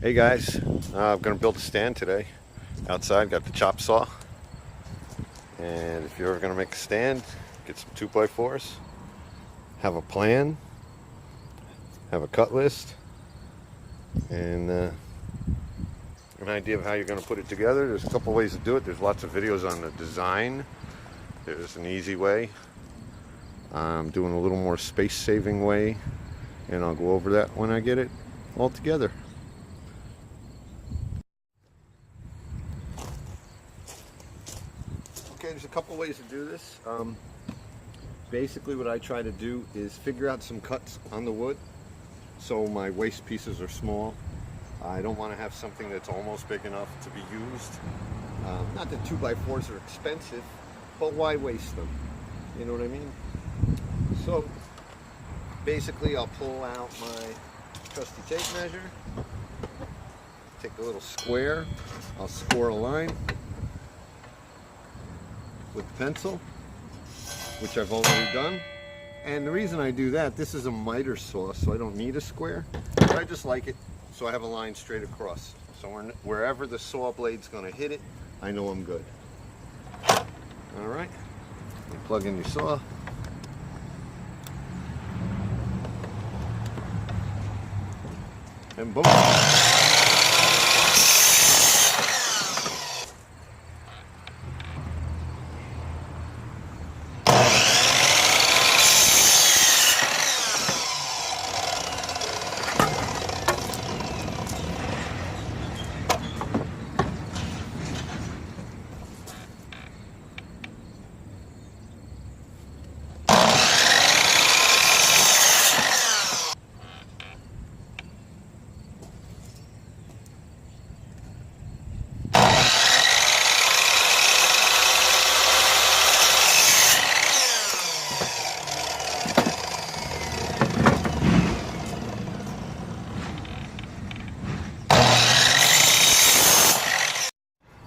Hey guys, I'm going to build a stand today. Outside, got the chop saw. And if you're ever going to make a stand, get some 2x4s, have a plan, have a cut list, and an idea of how you're going to put it together. There's a couple ways to do it. There's lots of videos on the design. There's an easy way. I'm doing a little more space-saving way, and I'll go over that when I get it all together. Okay, there's a couple ways to do this. Basically what I try to do is figure out some cuts on the wood so my waste pieces are small. I don't want to have something that's almost big enough to be used. Not that 2x4s are expensive, but why waste them? You know what I mean? So basically I'll pull out my trusty tape measure, take a little square, I'll score a line with pencil, which I've already done. And the reason I do that, this is a miter saw, so I don't need a square, but I just like it so I have a line straight across. So wherever the saw blade's going to hit it, I know I'm good. All right, you plug in your saw. And boom.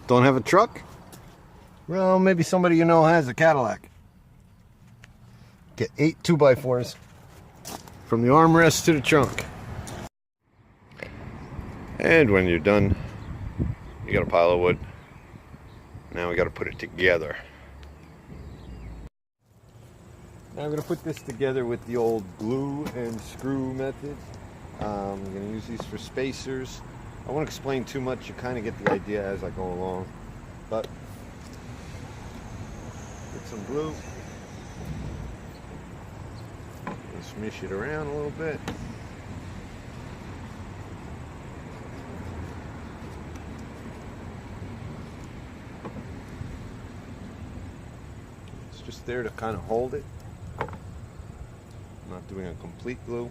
Don't have a truck? Well, maybe somebody you know has a Cadillac. Get 8 2x4s from the armrest to the trunk. And when you're done, you got a pile of wood. Now we got to put it together. Now I'm going to put this together with the old glue and screw method. I'm going to use these for spacers. I won't explain too much, you kind of get the idea as I go along. But get some glue, and smush it around a little bit. It's just there to kind of hold it. I'm not doing a complete glue.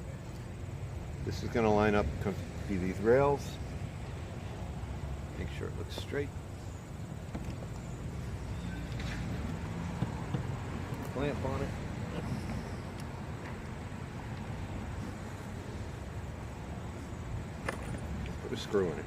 This is going to line up, be these rails. Make sure it looks straight. Clamp on it. Put a screw in it.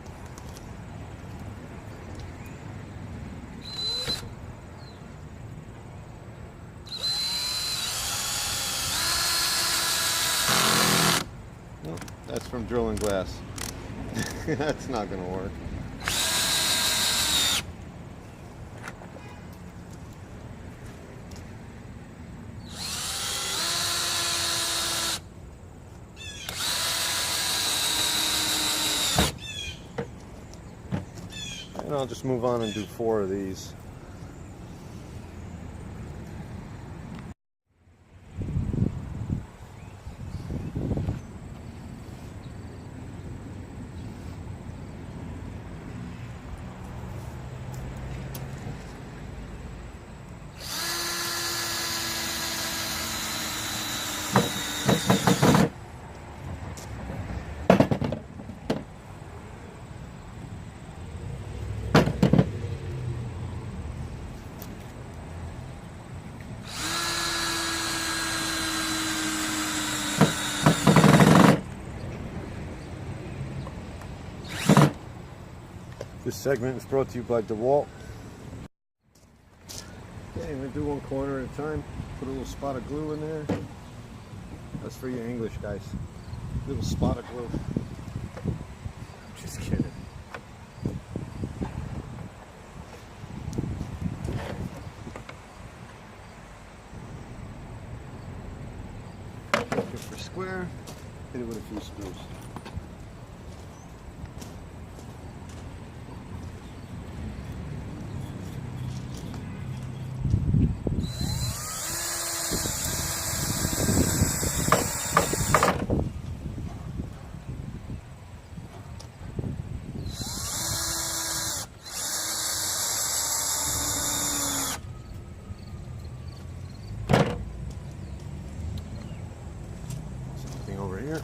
Well, that's from drilling glass. That's not going to work. And I'll just move on and do 4 of these. This segment is brought to you by DeWalt. Okay, I'm going to do one corner at a time. Put a little spot of glue in there. That's for you English guys. Little spot of glue. Just kidding. Looking for square. Hit it with a few screws. Something over here.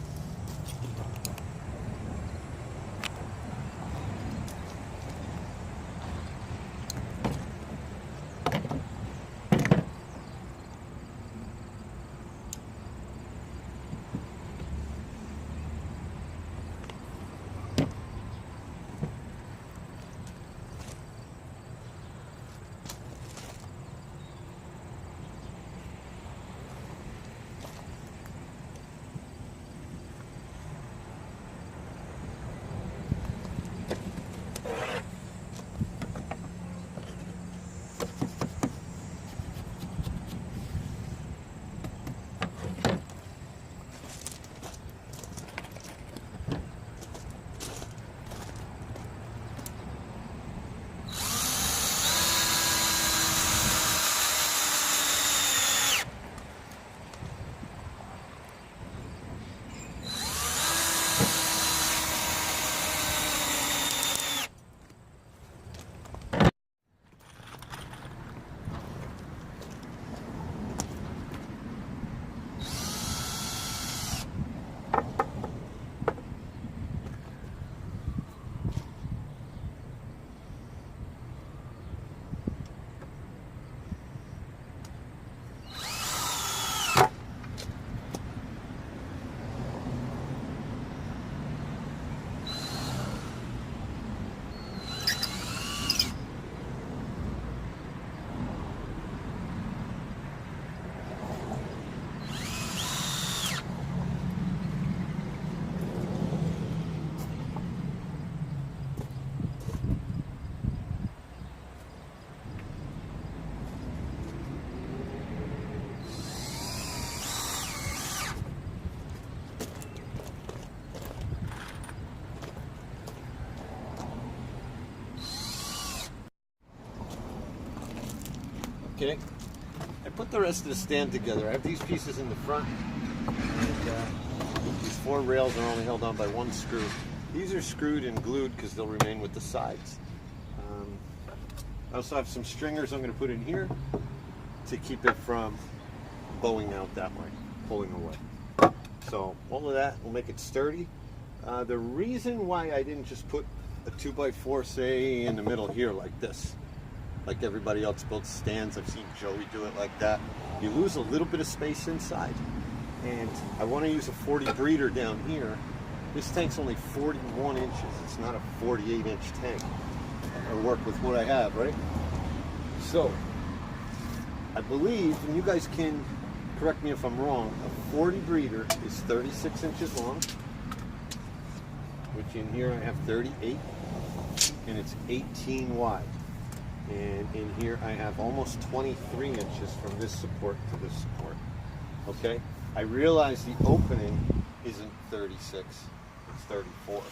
Okay, I put the rest of the stand together. I have these pieces in the front, and these four rails are only held on by one screw. These are screwed and glued because they'll remain with the sides. I also have some stringers I'm going to put in here to keep it from bowing out that way, pulling away. So all of that will make it sturdy. The reason why I didn't just put a 2x4, say, in the middle here like this, like everybody else builds stands. I've seen Joey do it like that. You lose a little bit of space inside. And I want to use a 40 breeder down here. This tank's only 41 inches. It's not a 48-inch tank. I work with what I have, right? So, I believe, and you guys can correct me if I'm wrong, a 40 breeder is 36 inches long, which in here I have 38, and it's 18 wide. And in here I have almost 23 inches from this support to this support. Okay? I realize the opening isn't 36, it's 34.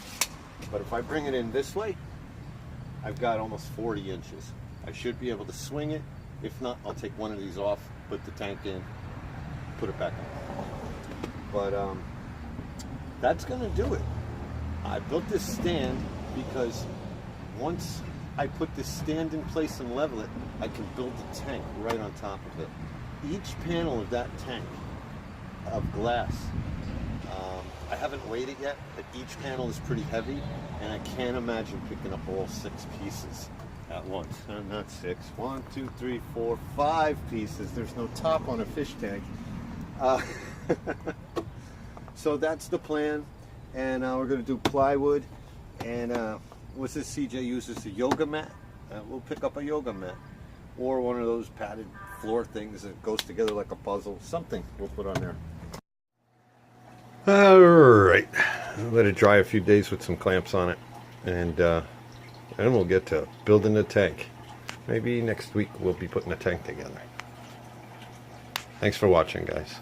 But if I bring it in this way, I've got almost 40 inches. I should be able to swing it. If not, I'll take one of these off, put the tank in, put it back on. But that's gonna do it. I built this stand because once I put this stand in place and level it, I can build the tank right on top of it. Each panel of that tank of glass, I haven't weighed it yet, but each panel is pretty heavy, and I can't imagine picking up all 6 pieces at once. Not 6, 1, 2, 3, 4, 5 pieces. There's no top on a fish tank. So that's the plan, and we're going to do plywood, and what's this CJ uses, a yoga mat. We'll pick up a yoga mat, or one of those padded floor things that goes together like a puzzle. Something we'll put on there. All right, let it dry a few days with some clamps on it. and we'll get to building a tank. Maybe next week we'll be putting a tank together. Thanks for watching, guys.